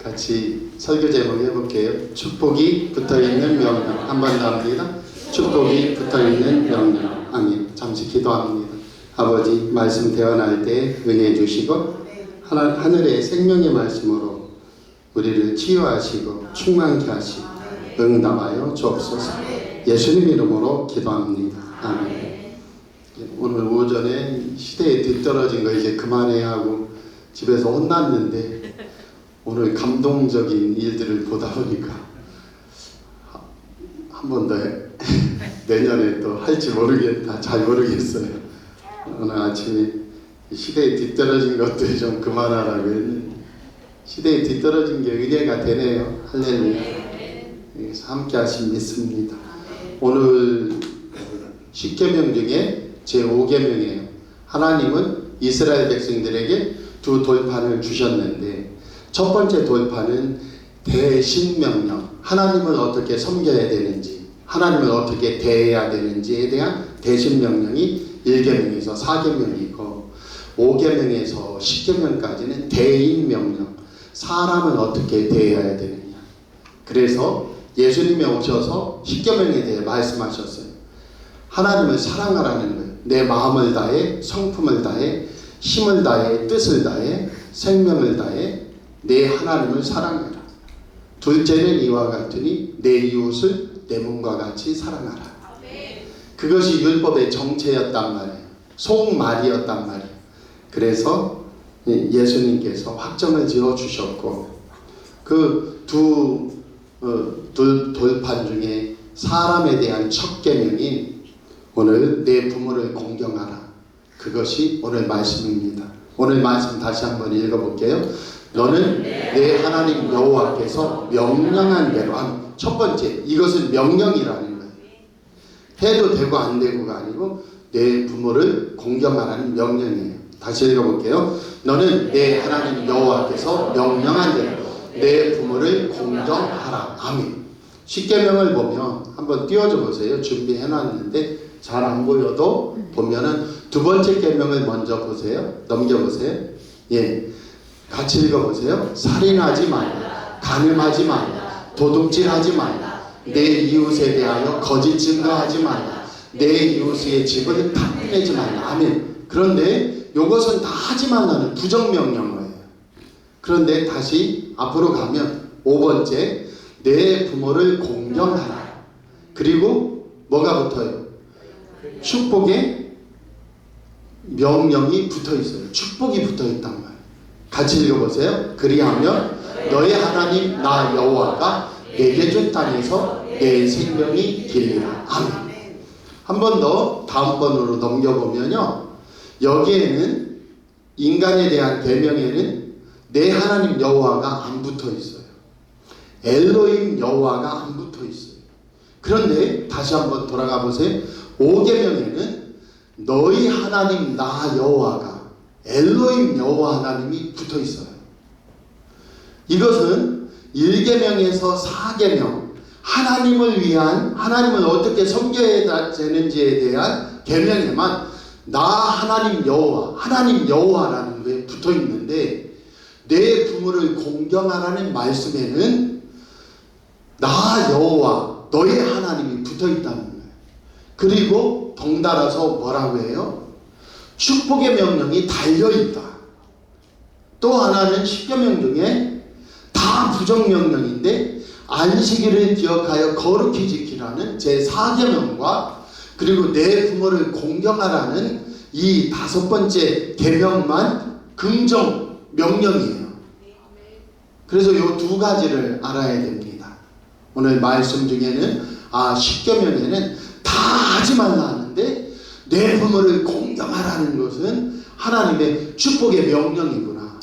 같이 설교 제목 해볼게요. 축복이 붙어있는 명령. 한 번 더 합니다. 축복이 붙어있는 명령. 아멘. 잠시 기도합니다. 아버지, 말씀 대언할 때 은혜 주시고 하늘의 생명의 말씀으로 우리를 치유하시고 충만케 하시고 응답하여 주옵소서. 예수님 이름으로 기도합니다. 아멘. 오늘 오전에 시대에 뒤떨어진 거 이제 그만해야 하고 집에서 혼났는데 오늘 감동적인 일들을 보다 보니까 한 번 더 내년에 또 할지 모르겠다. 잘 모르겠어요. 오늘 아침에 시대에 뒤떨어진 것도 좀 그만하라고 했는데 시대에 뒤떨어진 게 은혜가 되네요. 할렐루야. 그래서 함께 하신 믿습니다. 오늘 10계명 중에 제5계명이에요. 하나님은 이스라엘 백성들에게 두 돌판을 주셨는데 첫 번째 돌판은 대신명령, 하나님을 어떻게 섬겨야 되는지, 하나님을 어떻게 대해야 되는지에 대한 대신명령이 1계명에서 4계명이고 5계명에서 10계명까지는 대인명령, 사람을 어떻게 대해야 되느냐. 그래서 예수님이 오셔서 10계명에 대해 말씀하셨어요. 하나님을 사랑하라는 거예요. 내 마음을 다해, 성품을 다해, 힘을 다해, 뜻을 다해, 생명을 다해 내 하나님을 사랑하라. 둘째는 이와 같으니 내 이웃을 내 몸과 같이 사랑하라. 그것이 율법의 정체였단 말이에요. 속말이었단 말이에요. 그래서 예수님께서 확정을 지어 주셨고 그 두 돌판 중에 사람에 대한 첫 계명이 오늘 내 부모를 공경하라. 그것이 오늘 말씀입니다. 오늘 말씀 다시 한번 읽어볼게요. 너는 내 하나님 여호와께서 명령한 대로 첫 번째, 이것은 명령이라는 거예요. 해도 되고 안 되고가 아니고 내 부모를 공경하라는 명령이에요. 다시 읽어볼게요. 너는 내 하나님 여호와께서 명령한 대로 내 부모를 공경하라. 아멘. 10계명을 보면 한번 띄워줘 보세요. 준비해놨는데 잘 안 보여도 보면은 두 번째 계명을 먼저 보세요. 넘겨보세요. 예, 같이 읽어보세요. 살인하지 말라, 간음하지 말라, 도둑질하지 말라, 내 이웃에 대하여 거짓 증거하지 말라, 내 이웃의 집을 탐내지 말라. 아멘. 그런데 이것은 다 하지 말라는 부정명령어예요. 그런데 다시 앞으로 가면 5번째, 내 부모를 공경하라. 그리고 뭐가 붙어요? 축복의 명령이 붙어 있어요. 축복이 붙어 있단 말이에요. 같이 읽어보세요. 그리하면 너의 하나님 나 여호와가 내게 준 땅에서 내 생명이 길리라. 아멘. 한 번 더 다음번으로 넘겨보면요. 여기에는 인간에 대한 계명에는 내 하나님 여호와가 안 붙어 있어요. 엘로힘 여호와가 안 붙어 있어요. 그런데 다시 한번 돌아가 보세요. 5계명에는 너희 하나님 나 여호와가 엘로힘 여호와 하나님이 붙어 있어요. 이것은 1계명에서 4계명, 하나님을 위한, 하나님을 어떻게 섬겨야 되는지에 대한 계명에만 나 하나님 여호와, 하나님 여호와라는 게 붙어 있는데 내 부모를 공경하라는 말씀에는 나 여호와, 너의 하나님이 붙어 있다는 거예요. 그리고 덩달아서 뭐라고 해요? 축복의 명령이 달려있다. 또 하나는 10계명 중에 다 부정명령인데 안식일을 기억하여 거룩히 지키라는 제4계명과 그리고 내 부모를 공경하라는 이 5번째 계명만 긍정 명령이에요. 그래서 이 두 가지를 알아야 됩니다. 오늘 말씀 중에는 10계명에는 다 하지 말라 하는데 내 부모를 공경하라는 것은 하나님의 축복의 명령이구나.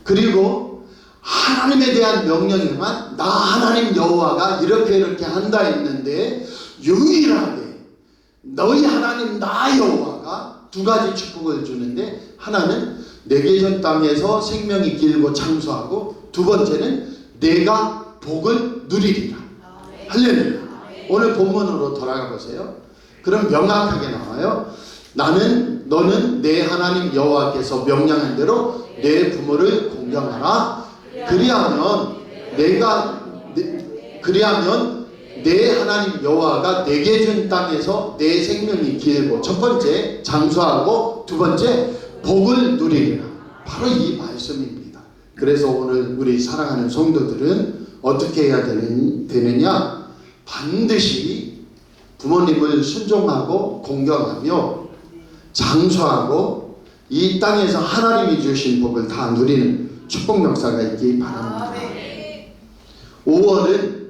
그리고 하나님에 대한 명령에만 나 하나님 여호와가 이렇게 한다 했는데 유일하게 너희 하나님 나 여호와가 두 가지 축복을 주는데 하나는 내게 준 땅에서 생명이 길고 장수하고 두 번째는 내가 복을 누리리라. 할렐루야. 오늘 본문으로 돌아가 보세요. 그럼 명확하게 나와요. 너는 내 하나님 여호와께서 명령한 대로 내 부모를 공경하라. 그리하면 내 하나님 여호와가 내게 준 땅에서 내 생명이 길고, 첫 번째 장수하고 두 번째 복을 누리리라. 바로 이 말씀입니다. 그래서 오늘 우리 사랑하는 성도들은 어떻게 해야 되느냐? 반드시 부모님을 순종하고 공경하며 장수하고 이 땅에서 하나님이 주신 복을 다 누리는 축복 역사가 있기 바랍니다. 5월은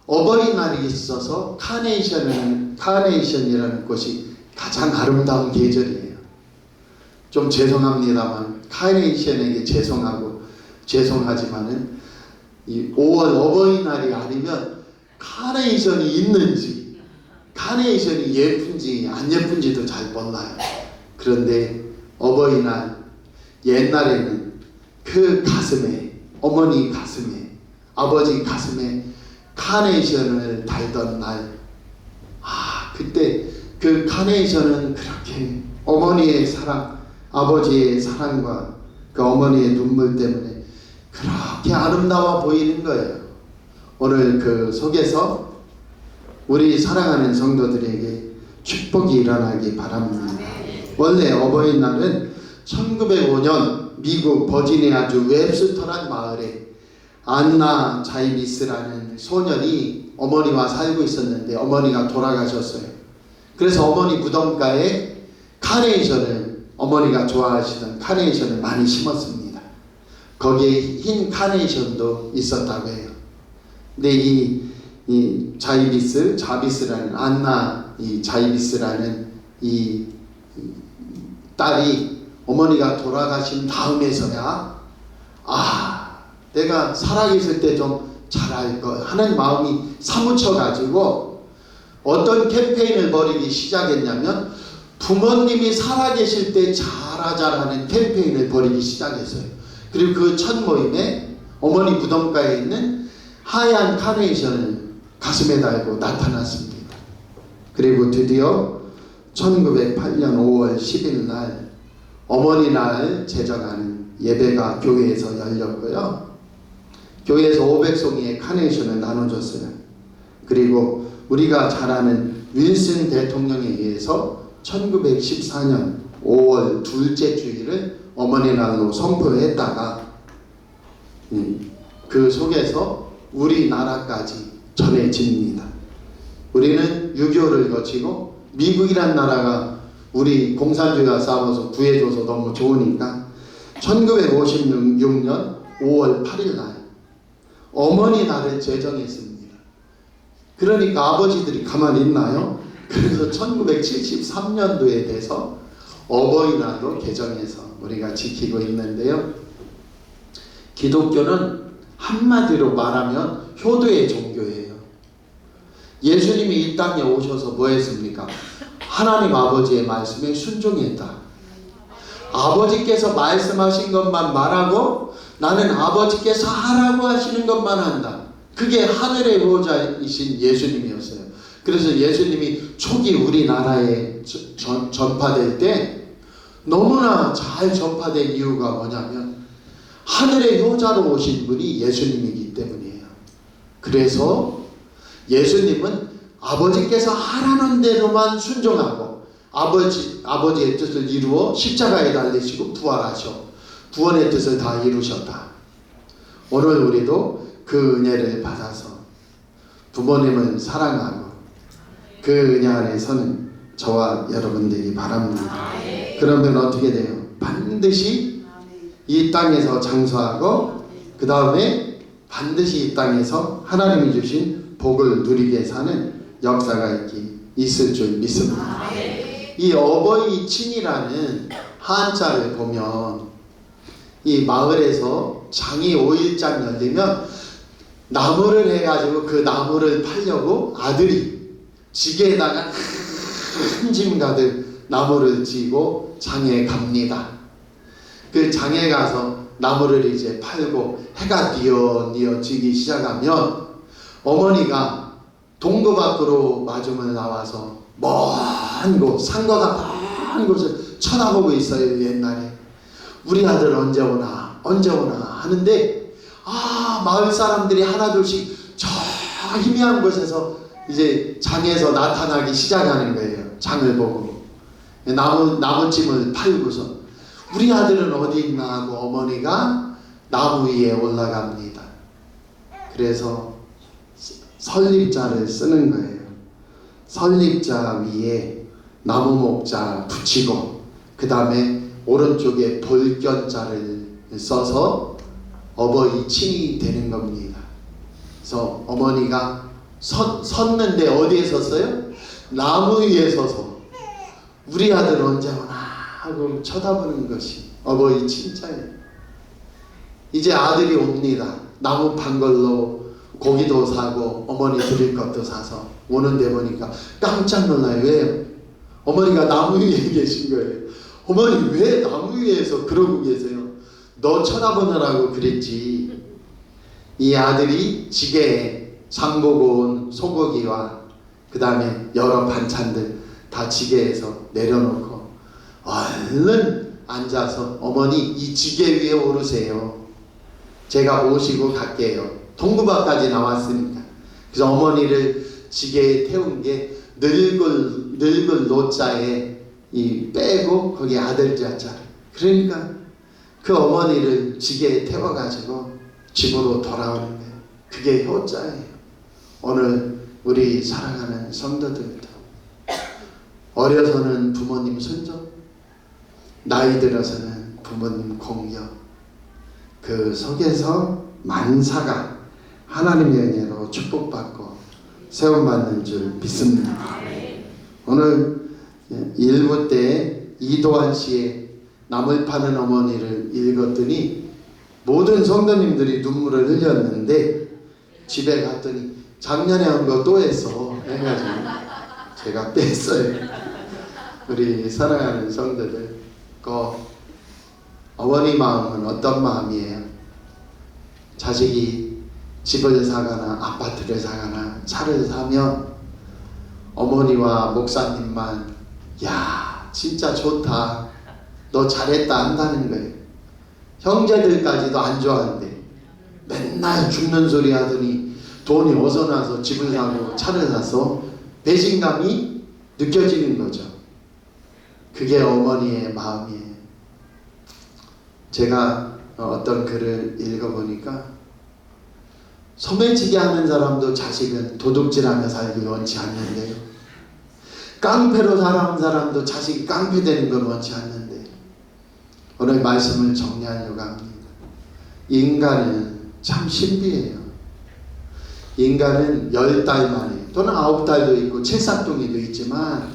어버이날이 있어서 카네이션이라는 것이 가장 아름다운 계절이에요. 좀 죄송합니다만 카네이션에게 죄송하지만은 이 5월 어버이날이 아니면 카네이션이 있는지, 카네이션이 예쁜지 안 예쁜지도 잘 몰라요. 그런데 어버이날, 옛날에는 그 가슴에, 어머니 가슴에, 아버지 가슴에 카네이션을 달던 날, 그때 그 카네이션은 그렇게 어머니의 사랑, 아버지의 사랑과 그 어머니의 눈물 때문에 그렇게 아름다워 보이는 거예요. 오늘 그 속에서 우리 사랑하는 성도들에게 축복이 일어나기 바랍니다. 원래 어버이날은 1905년 미국 버지니아주 웹스터란 마을에 안나 자이비스라는 소년이 어머니와 살고 있었는데 어머니가 돌아가셨어요. 그래서 어머니 무덤가에 카네이션을, 어머니가 좋아하시던 카네이션을 많이 심었습니다. 거기에 흰 카네이션도 있었다고 해요. 근데 이 자비스라는 안나 자이비스라는 이 딸이 어머니가 돌아가신 다음에서야 내가 살아계실 때 좀 잘할 거 하는 마음이 사무쳐 가지고 어떤 캠페인을 벌이기 시작했냐면 부모님이 살아계실 때 잘하자라는 캠페인을 벌이기 시작했어요. 그리고 그 첫 모임에 어머니 무덤가에 있는 하얀 카네이션을 가슴에 달고 나타났습니다. 그리고 드디어 1908년 5월 10일 날 어머니 날 제정하는 예배가 교회에서 열렸고요. 교회에서 500송이의 카네이션을 나눠줬어요. 그리고 우리가 잘 아는 윌슨 대통령에 의해서 1914년 5월 둘째 주일을 어머니 날로 선포했다가 그 속에서 우리나라까지 전해집니다. 우리는 6.25를 거치고 미국이란 나라가 우리 공산주의와 싸워서 구해줘서 너무 좋으니까 1956년 5월 8일 날 어머니 날을 제정했습니다. 그러니까 아버지들이 가만히 있나요? 그래서 1973년도에 돼서 어버이날로 개정해서 우리가 지키고 있는데요. 기독교는 한마디로 말하면 효도의 종교예요. 예수님이 이 땅에 오셔서 뭐 했습니까? 하나님 아버지의 말씀에 순종했다. 아버지께서 말씀하신 것만 말하고 나는 아버지께서 하라고 하시는 것만 한다. 그게 하늘의 보호자이신 예수님이었어요. 그래서 예수님이 초기 우리나라에 전파될 때 너무나 잘 전파된 이유가 뭐냐면 하늘의 효자로 오신 분이 예수님이기 때문이에요. 그래서 예수님은 아버지께서 하라는 대로만 순종하고 아버지의 뜻을 이루어 십자가에 달리시고 부활하셔 구원의 뜻을 다 이루셨다. 오늘 우리도 그 은혜를 받아서 부모님을 사랑하고 그 은혜 안에 서는 저와 여러분들이 바랍니다. 그러면 어떻게 돼요? 반드시 이 땅에서 장수하고 그 다음에 반드시 이 땅에서 하나님이 주신 복을 누리게 사는 역사가 있을 줄 믿습니다. 이 어버이 친이라는 한자를 보면 이 마을에서 장이 5일장 열리면 나무를 해가지고 그 나무를 팔려고 아들이 지게에다가 큰 짐 가득 나무를 지고 장에 갑니다. 그 장에 가서 나무를 이제 팔고 해가 뉘어 지기 시작하면 어머니가 동거 밖으로 마중을 나와서 먼 곳, 산과 같은 곳을 쳐다보고 있어요. 옛날에 우리 아들 언제 오나 언제 오나 하는데 마을 사람들이 하나둘씩 저 희미한 곳에서 이제 장에서 나타나기 시작하는 거예요. 장을 보고 나무찜을 팔고서 우리 아들은 어디 있나 하고 어머니가 나무 위에 올라갑니다. 그래서 설립자를 쓰는 거예요. 설립자 위에 나무 목자 붙이고 그 다음에 오른쪽에 돌견자를 써서 어버이 칭이 되는 겁니다. 그래서 어머니가 섰는데 어디에 섰어요? 나무 위에 서서 우리 아들 언제 오나 하고 쳐다보는 것이 어버이 칭자예요. 이제 아들이 옵니다. 나무 판 걸로 고기도 사고 어머니 드릴 것도 사서 오는데 보니까 깜짝 놀라요. 왜요? 어머니가 나무 위에 계신 거예요. 어머니 왜 나무 위에서 그러고 계세요? 너 쳐다보느라고 그랬지. 이 아들이 지게에 장보고 온 소고기와 그 다음에 여러 반찬들 다 지게에서 내려놓고 얼른 앉아서 어머니 이 지게 위에 오르세요. 제가 모시고 갈게요. 통구바까지 나왔으니까. 그래서 어머니를 지게에 태운 게 늙을 노자에 이 빼고 거기 아들 자자. 그러니까 그 어머니를 지게에 태워가지고 집으로 돌아오는 거예요. 그게 효자예요. 오늘 우리 사랑하는 성도들도 어려서는 부모님 순종, 나이 들어서는 부모님 공경, 그 속에서 만사가 하나님의 은혜로 축복받고 세움받는 줄 믿습니다. 오늘 1부 때 이도환 씨의 나물 파는 어머니를 읽었더니 모든 성도님들이 눈물을 흘렸는데 집에 갔더니 작년에 한 거 또 했어 해가지고 제가 뺐어요. 우리 사랑하는 성도들, 그 어머니 마음은 어떤 마음이에요? 자식이 집을 사거나 아파트를 사거나 차를 사면 어머니와 목사님만 야 진짜 좋다 너 잘했다 한다는 거예요. 형제들까지도 안 좋아한대. 맨날 죽는 소리 하더니 돈이 어디서 나서 집을 사고 차를 사서 배신감이 느껴지는 거죠. 그게 어머니의 마음이에요. 제가 어떤 글을 읽어보니까 소매치기 하는 사람도 자식은 도둑질하며 살길 원치 않는데요. 깡패로 살아온 사람도 자식이 깡패되는 걸 원치 않는데 오늘 말씀을 정리하려고 합니다. 인간은 참 신비해요. 인간은 10달 만에 또는 9달도 있고 칠삭둥이도 있지만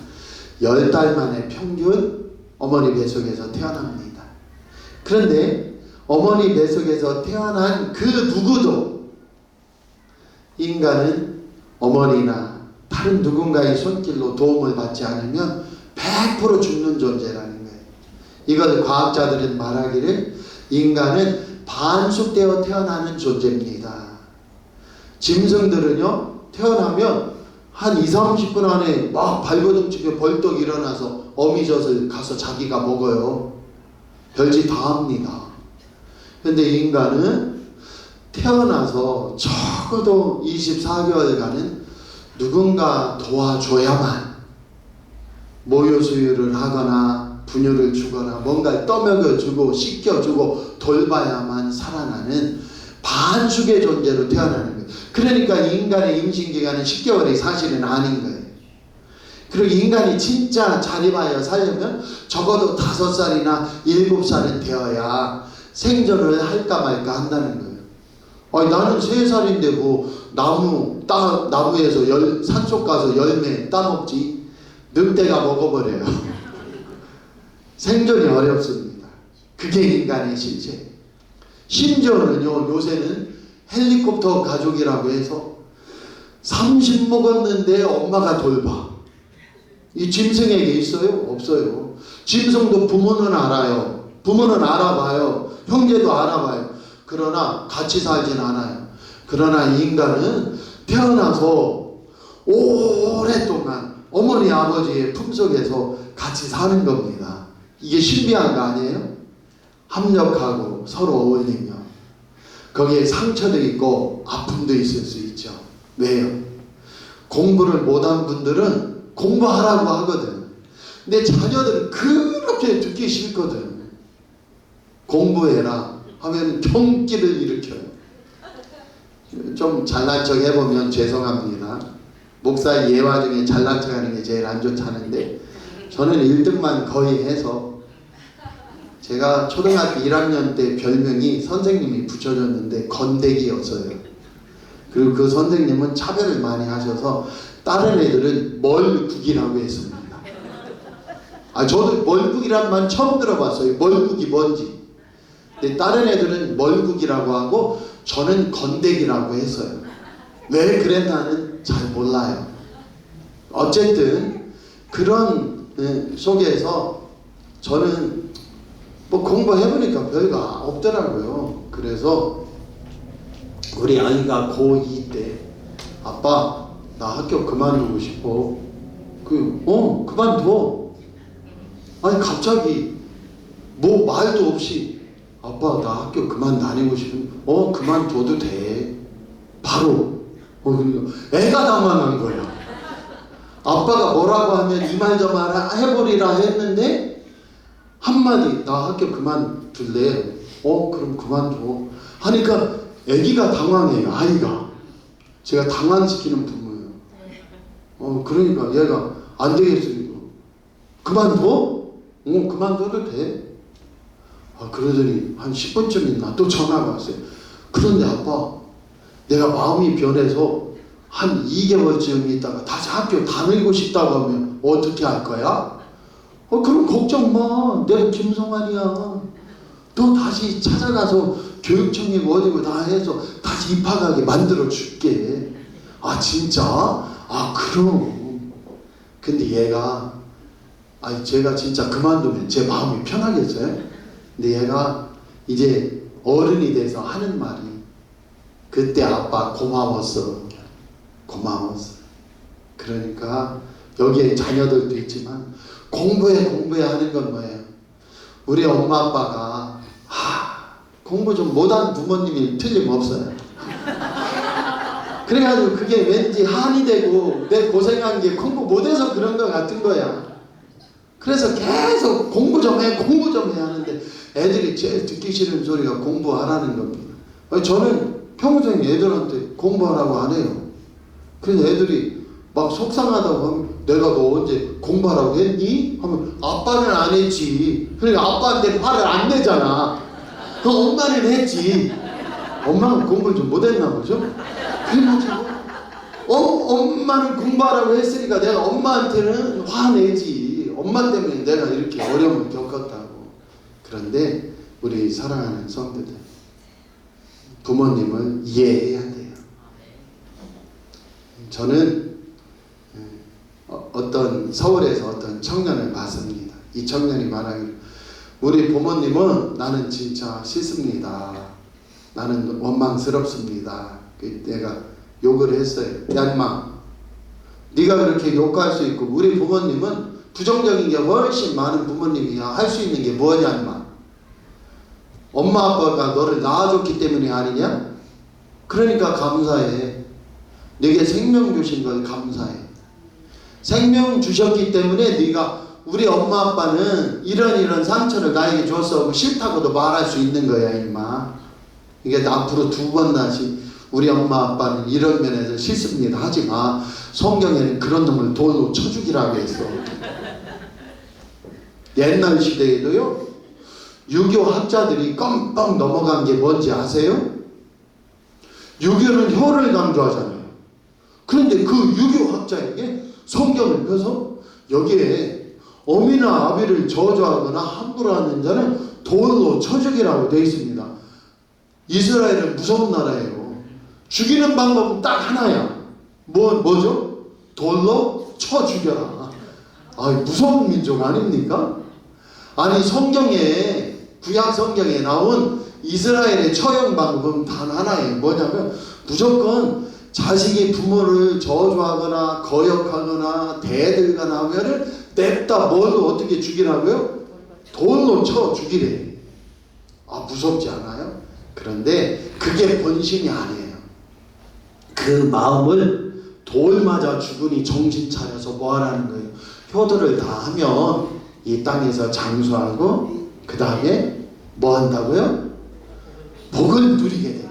10달 만에 평균 어머니 뱃속에서 태어납니다. 그런데 어머니 뱃속에서 태어난 그 누구도 인간은 어머니나 다른 누군가의 손길로 도움을 받지 않으면 100% 죽는 존재라는 거예요. 이걸 과학자들은 말하기를 인간은 반숙되어 태어나는 존재입니다. 짐승들은요 태어나면 한 20-30분 안에 막 발버둥치게 벌떡 일어나서 어미젖을 가서 자기가 먹어요. 별짓 다 합니다. 그런데 인간은 태어나서 적어도 24개월간은 누군가 도와줘야만 모유수유를 하거나 분유를 주거나 뭔가를 떠먹여주고 씻겨주고 돌봐야만 살아나는 반숙의 존재로 태어나는 거예요. 그러니까 인간의 임신기간은 10개월이 사실은 아닌 거예요. 그리고 인간이 진짜 자립하여 살려면 적어도 5살이나 7살은 되어야 생존을 할까 말까 한다는 거예요. 아니, 나는 3살인데 뭐 나무에서 산속 가서 열매 따먹지. 늑대가 먹어버려요. 생존이 어렵습니다. 그게 인간의 실체. 심지어는요 요새는 헬리콥터 가족이라고 해서 30 먹었는데 엄마가 돌봐. 이 짐승에게 있어요? 없어요. 짐승도 부모는 알아요. 부모는 알아봐요. 형제도 알아봐요. 그러나 같이 살진 않아요. 그러나 인간은 태어나서 오랫동안 어머니 아버지의 품속에서 같이 사는 겁니다. 이게 신비한 거 아니에요? 합력하고 서로 어울리며 거기에 상처도 있고 아픔도 있을 수 있죠. 왜요? 공부를 못한 분들은 공부하라고 하거든. 근데 자녀들은 그렇게 듣기 싫거든. 공부해라 하면 경기를 일으켜요. 좀 잘난 척 해보면 죄송합니다. 목사 예화 중에 잘난 척 하는 게 제일 안 좋다는데 저는 1등만 거의 해서 제가 초등학교 1학년 때 별명이 선생님이 붙여줬는데 건대기였어요. 그리고 그 선생님은 차별을 많이 하셔서 다른 애들은 멀국이라고 했습니다. 저도 멀국이란 말 처음 들어봤어요. 멀국이 뭔지. 근데 다른 애들은 멀국이라고 하고 저는 건대기라고 했어요. 왜 그랬나는 잘 몰라요. 어쨌든 그런 속에서 저는 뭐 공부해보니까 별거 없더라고요. 그래서 우리 아이가 고2 때 아빠 나 학교 그만두고 싶어. 그만둬. 아니 갑자기 뭐 말도 없이 아빠 나 학교 그만 다니고 싶은데 그만둬도 돼. 바로 그러니까 애가 당황한 거야. 아빠가 뭐라고 하면 이 말 저 말 해버리라 했는데 한마디 나 학교 그만둘래. 그럼 그만둬 하니까 애기가 당황해요. 아이가. 제가 당황시키는 부모예요. 그러니까 얘가 안 되겠으니까 그만둬? 그만둬도 돼. 그러더니 한 10분쯤 있나 또 전화가 왔어요. 그런데 아빠 내가 마음이 변해서 한 2개월쯤 있다가 다시 학교 다니고 싶다고 하면 어떻게 할 거야? 그럼 걱정 마. 내가 김성환이야. 너 다시 찾아가서 교육청에 어디고 다 해서 다시 입학하게 만들어 줄게. 진짜? 그럼. 근데 얘가 제가 진짜 그만두면 제 마음이 편하겠어요? 근데 얘가 이제 어른이 돼서 하는 말이 그때 아빠 고마웠어. 그러니까 여기에 자녀들도 있지만 공부해 하는 건 뭐예요? 우리 엄마 아빠가 공부 좀 못한 부모님이 틀림없어요. 그래가지고 그게 왠지 한이 되고 내 고생한 게 공부 못해서 그런 것 같은 거야. 그래서 계속 공부 좀 해 하는데 애들이 제일 듣기 싫은 소리가 공부하라는 겁니다. 저는 평생 애들한테 공부하라고 안 해요. 그래서 애들이 막 속상하다고 하면 내가 너 언제 공부하라고 했니? 하면 아빠는 안 했지. 그러니까 아빠한테 화를 안 내잖아. 엄마는 했지. 엄마는 공부를 좀 못했나 보죠? 그래가지고 엄마는 공부하라고 했으니까 내가 엄마한테는 화내지. 엄마 때문에 내가 이렇게 어려움을 겪었다고. 그런데 우리 사랑하는 성도들, 부모님을 이해해야 돼요. 저는 어떤 서울에서 어떤 청년을 봤습니다. 이 청년이 말하기를 우리 부모님은 나는 진짜 싫습니다. 나는 원망스럽습니다. 내가 욕을 했어요. 야 인마, 네가 그렇게 욕할 수 있고 우리 부모님은 부정적인 게 훨씬 많은 부모님이야. 할 수 있는 게 뭐냐 인마. 엄마 아빠가 너를 낳아줬기 때문이 아니냐? 그러니까 감사해. 네게 생명 주신 걸 감사해. 생명 주셨기 때문에 네가 우리 엄마 아빠는 이런 상처를 나에게 줬어 싫다고도 말할 수 있는 거야 임마. 이게 앞으로 2번 다시 우리 엄마 아빠는 이런 면에서 싫습니다 하지 마. 성경에는 그런 놈을 돌로 쳐 죽이라고 했어. 옛날 시대에도요 6.25 학자들이 껌뻑 넘어간 게 뭔지 아세요? 6.25는 혀를 강조하잖아요. 그런데 그 6.25 학자에게 성경을 펴서 여기에 어미나 아비를 저주하거나 함부로 하는 자는 돌로 쳐 죽이라고 되어 있습니다. 이스라엘은 무서운 나라예요. 죽이는 방법은 딱 하나야. 뭐죠? 돌로 쳐 죽여라. 무서운 민족 아닙니까? 아니 성경에 구약 성경에 나온 이스라엘의 처형 방법은 단 하나예요. 뭐냐면 무조건 자식이 부모를 저주하거나 거역하거나 대들거나 하면은 냅다 뭘로 어떻게 죽이라고요? 돌로 쳐 죽이래. 무섭지 않아요? 그런데 그게 본심이 아니에요. 그 마음을 돌 맞아 죽으니 정신 차려서 뭐 하라는 거예요? 효도를 다 하면 이 땅에서 장수하고 그 다음에 뭐 한다고요? 복을 누리게 됩니다.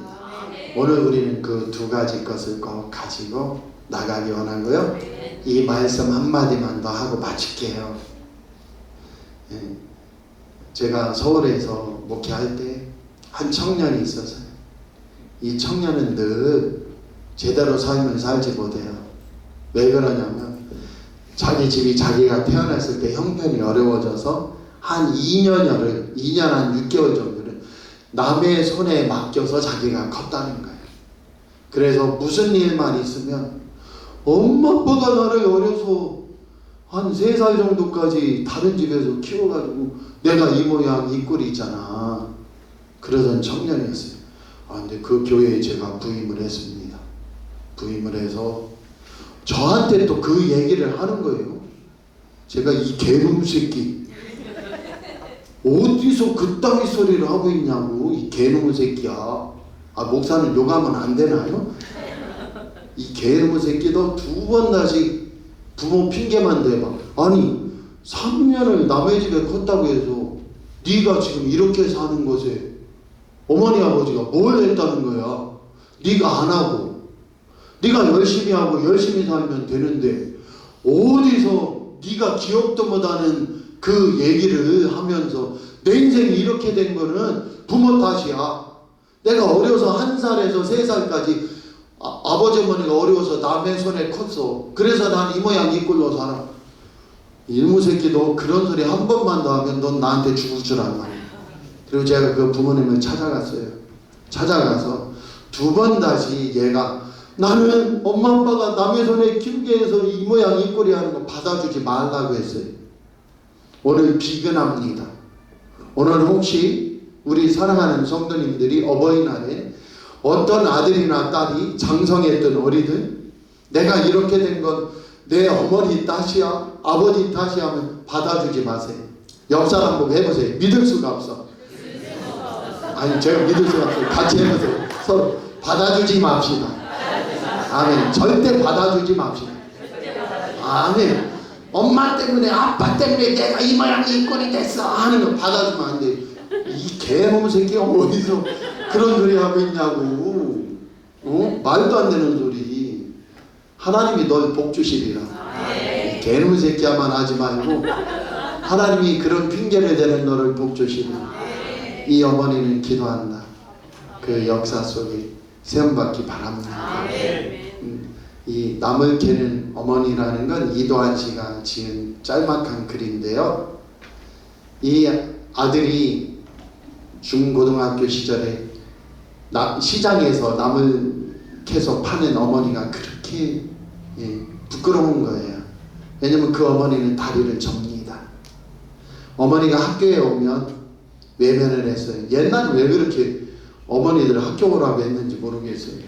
오늘 우리는 그 두 가지 것을 꼭 가지고 나가기 원하고요. 이 말씀 한마디만 더 하고 마칠게요. 제가 서울에서 목회할 때 한 청년이 있었어요. 이 청년은 늘 제대로 삶을 살지 못해요. 왜 그러냐면 자기 집이 자기가 태어났을 때 형편이 어려워져서 한 2년 한 6개월 정도를 남의 손에 맡겨서 자기가 컸다는 거예요. 그래서 무슨 일만 있으면 엄마 아빠가 나를 어려서 한 3살 정도까지 다른 집에서 키워가지고 내가 이 모양 이 꼴이 있잖아 그러던 청년이었어요. 근데 그 교회에 제가 부임을 했습니다. 부임을 해서 저한테 또 그 얘기를 하는 거예요. 제가 이 개놈 새끼 어디서 그따위 소리를 하고 있냐고. 이 개놈 새끼야. 목사는 욕하면 안 되나요? 이 개놈 새끼도 2번 다시 부모 핑계만 대봐. 아니 3년을 남의 집에 컸다고 해서 네가 지금 이렇게 사는 것에 어머니 아버지가 뭘 했다는 거야. 네가 안 하고 네가 열심히 하고 열심히 살면 되는데 어디서 네가 기억도 못하는 그 얘기를 하면서 내 인생이 이렇게 된 거는 부모 탓이야. 내가 어려서 1살에서 3살까지 아버지 어머니가 어려워서 남의 손에 컸어. 그래서 난 이 모양 이 꼴로 살아. 이놈의 새끼 너 그런 소리 한 번만 더 하면 넌 나한테 죽을 줄 알아. 그리고 제가 그 부모님을 찾아갔어요. 찾아가서 2번 다시 얘가 나는 엄마 아빠가 남의 손에 키우게 해서 이 모양 이 꼴이 하는 거 받아주지 말라고 했어요. 오늘 비근합니다. 오늘 혹시 우리 사랑하는 성도님들이 어버이날에 어떤 아들이나 딸이 장성했던 어리들 내가 이렇게 된 건 내 어머니 탓이야 아버지 탓이야 하면 받아주지 마세요. 옆 사람 보고 해보세요. 믿을 수가 없어. 아니 제가 믿을 수가 없어요. 같이 해보세요. 서로 받아주지 맙시다. 아멘. 절대 받아주지 맙시다. 아멘. 엄마 때문에 아빠 때문에 내가 이 모양 이 꼴이 됐어 하는 거 받아주면 안 돼. 이 개놈 새끼가 어디서 그런 소리 하고 있냐고. 말도 안 되는 소리. 하나님이 널 복 주시리라. 개놈 새끼야만 하지 말고 하나님이 그런 핑계를 대는 너를 복 주시리라. 이 어머니는 기도한다. 그 역사 속에 세움받기 바랍니다. 이 남을 캐는 어머니라는 건 이도한 씨가 지은 짤막한 글인데요. 이 아들이 중고등학교 시절에 시장에서 남을 캐서 파는 어머니가 그렇게 부끄러운 거예요. 왜냐면 그 어머니는 다리를 접니다. 어머니가 학교에 오면 외면을 했어요. 옛날에 왜 그렇게 어머니들 학교 오라고 했는지 모르겠어요.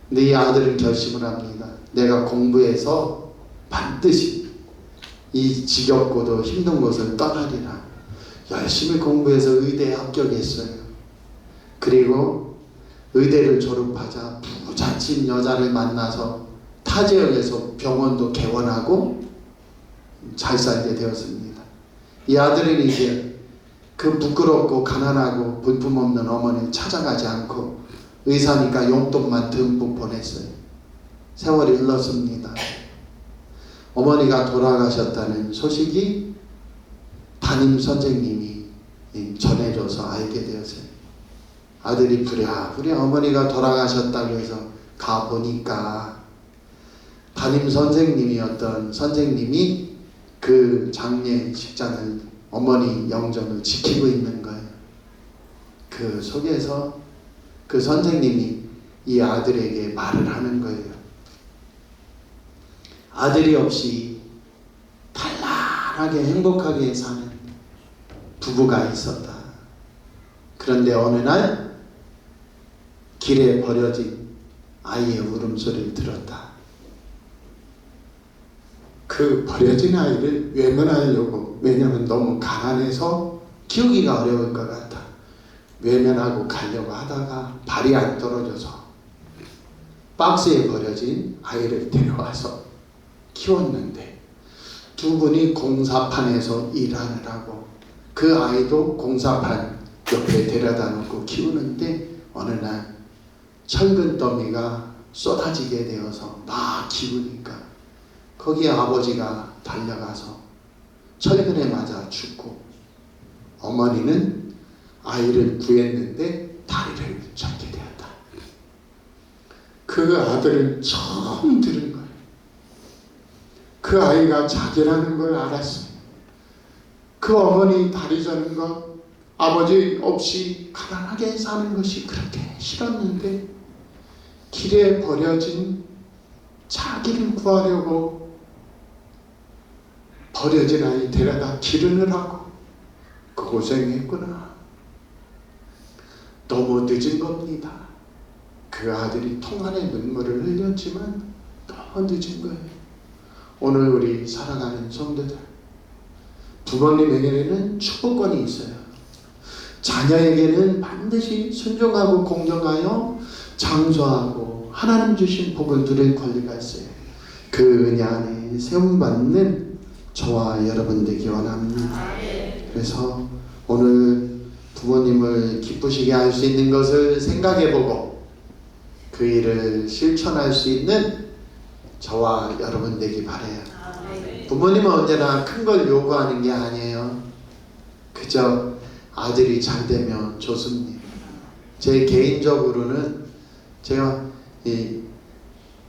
근데 이 아들은 결심을 합니다. 내가 공부해서 반드시 이 지겹고도 힘든 곳을 떠나리라. 열심히 공부해서 의대에 합격했어요. 그리고 의대를 졸업하자 부잣집 여자를 만나서 타 지역에서 병원도 개원하고 잘 살게 되었습니다. 이 아들은 이제 그 부끄럽고 가난하고 볼품없는 어머니를 찾아가지 않고 의사니까 용돈만 듬뿍 보냈어요. 세월이 흘렀습니다. 어머니가 돌아가셨다는 소식이 담임 선생님이 전해줘서 알게 되었어요. 아들이 부랴부랴 어머니가 돌아가셨다고 해서 가보니까 담임 선생님이었던 선생님이 그 장례식장을 어머니 영정을 지키고 있는 거예요. 그 속에서 그 선생님이 이 아들에게 말을 하는 거예요. 아들이 없이 단란하게 행복하게 사는 부부가 있었다. 그런데 어느 날 길에 버려진 아이의 울음소리를 들었다. 그 버려진 아이를 외면하려고, 왜냐하면 너무 가난해서 키우기가 어려울 것 같아. 외면하고 가려고 하다가 발이 안 떨어져서 박스에 버려진 아이를 데려와서 키웠는데, 두 분이 공사판에서 일하느라고 그 아이도 공사판 옆에 데려다 놓고 키우는데, 어느 날 철근 더미가 쏟아지게 되어서 막 기우니까 거기에 아버지가 달려가서 철근에 맞아 죽고, 어머니는 아이를 구했는데 다리를 잡게 되었다. 그 아들은 처음 들은 거예요. 그 아이가 자기라는 걸 알았어요. 그 어머니 다리 저는 것, 아버지 없이 가난하게 사는 것이 그렇게 싫었는데, 길에 버려진 자기를 구하려고 버려진 아이 데려다 기르느라고 그 고생했구나. 너무 늦은 겁니다. 그 아들이 통 안에 눈물을 흘렸지만 너무 늦은 거예요. 오늘 우리 살아가는 성도들, 부모님에게는 축복권이 있어요. 자녀에게는 반드시 순종하고 공정하여 장수하고 하나님 주신 복을 누릴 권리가 있어요. 그 은혜 안에 세움받는 저와 여러분 되기 원합니다. 그래서 오늘 부모님을 기쁘시게 할 수 있는 것을 생각해보고 그 일을 실천할 수 있는 저와 여러분 되기 바라요. 부모님은 언제나 큰 걸 요구하는 게 아니에요. 그저 아들이 잘 되면 좋습니다. 제 개인적으로는 제가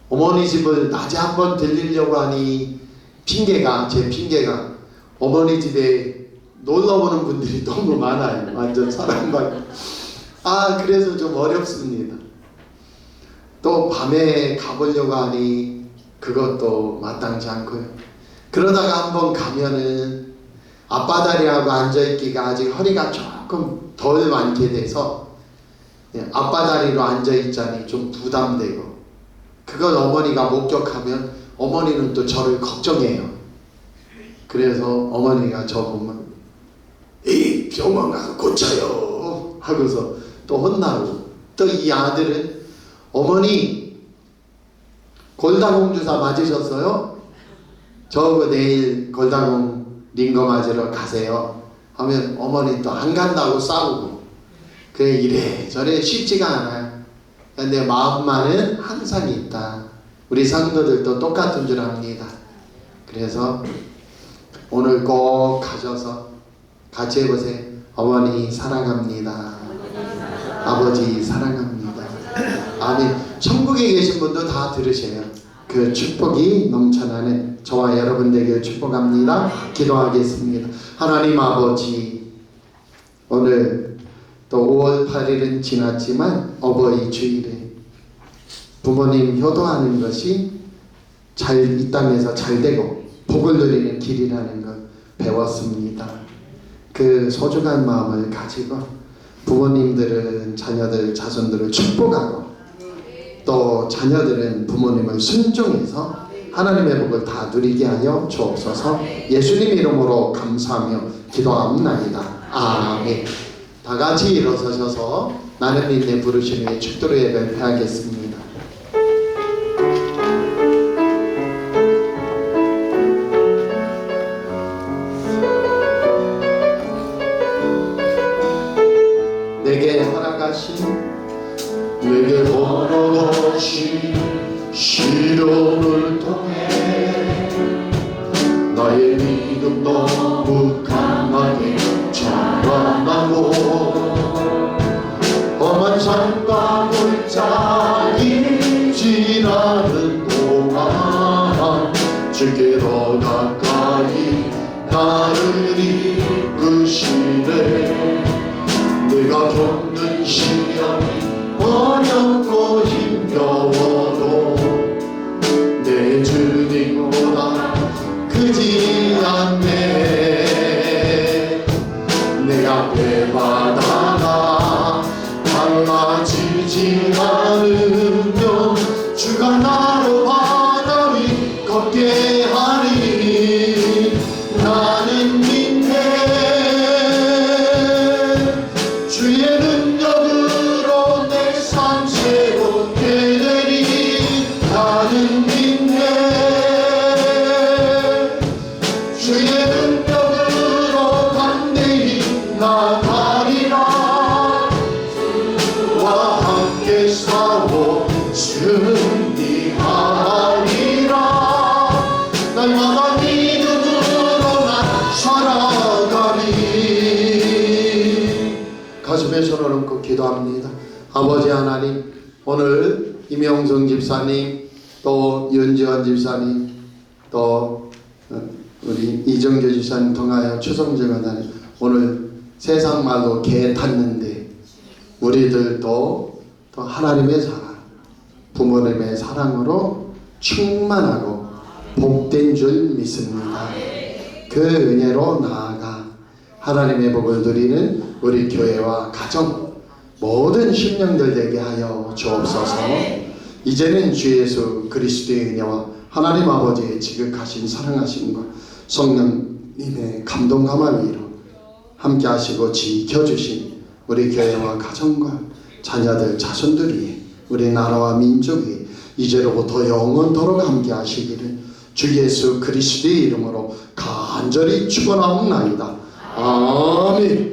어머니 집을 낮에 한번 들리려고 하니 제 핑계가 어머니 집에 놀러 오는 분들이 너무 많아요. 완전 사랑받고. 그래서 좀 어렵습니다. 또 밤에 가보려고 하니 그것도 마땅치 않고요. 그러다가 한번 가면은 앞바다리하고 앉아있기가 아직 허리가 조금 덜 많게 돼서 앞바다리로 앉아있자니 좀 부담되고, 그걸 어머니가 목격하면 어머니는 또 저를 걱정해요. 그래서 어머니가 저 보면 이 병원 가서 고쳐요 하고서 또 혼나고, 또 이 아들은 어머니 골다공 주사 맞으셨어요? 저거 내일 골다공 링거 맞으러 가세요 하면 어머니 또 안 간다고 싸우고, 그래 이래저래 쉽지가 않아요. 근데 마음만은 항상 있다. 우리 성도들도 똑같은 줄 압니다. 그래서 오늘 꼭 가셔서 같이 해보세요. 어머니 사랑합니다. 아버지 사랑합니다. 아멘. 천국에 계신 분도 다 들으세요. 그 축복이 넘쳐나는 저와 여러분 되길 축복합니다. 기도하겠습니다. 하나님 아버지, 오늘 또 5월 8일은 지났지만 어버이 주일에 부모님 효도하는 것이 이 땅에서 잘 되고 복을 누리는 길이라는 걸 배웠습니다. 그 소중한 마음을 가지고 부모님들은 자녀들, 자손들을 축복하고, 또 자녀들은 부모님을 순종해서 하나님의 복을 다 누리게 하여 주옵소서. 예수님 이름으로 감사하며 기도합니다. 아멘. 다 같이 일어서셔서 나는 인내 부르심의 축도로 예배를 하겠습니다. 내게 걸어가신 시련을 통해 나의 믿음 너무 강하게 자라나고, 험한 산과 골짜기 지나는 동안 주께 더 가까이 나를 이끄시네. 내가 겪는 시련이 어렵고 힘겨워도 내 주님보다 크지 않네. 내 앞에 바다가 달라지지 않으며 주가 나로 바다 위 걷게 하니 나는 믿네. 기도합니다. 아버지 하나님, 오늘 임영성 집사님, 또 윤지원 집사님, 또 우리 이정교 집사님 통하여 추성재가 하나님, 오늘 세상 말로 개 탔는데 우리들도 또 하나님의 사랑, 부모님의 사랑으로 충만하고 복된 줄 믿습니다. 그 은혜로 나아가 하나님의 복을 누리는 우리 교회와 가정 모든 심령들 되게 하여 주옵소서. 이제는 주 예수 그리스도의 은혜와 하나님 아버지의 지극하신 사랑하심과 성령님의 감동감화 위로 함께 하시고 지켜주신 우리 교회와 가정과 자녀들 자손들 위해 우리 나라와 민족 위해 이제로부터 영원토록 함께 하시기를 주 예수 그리스도의 이름으로 간절히 축원하옵나이다. 아멘.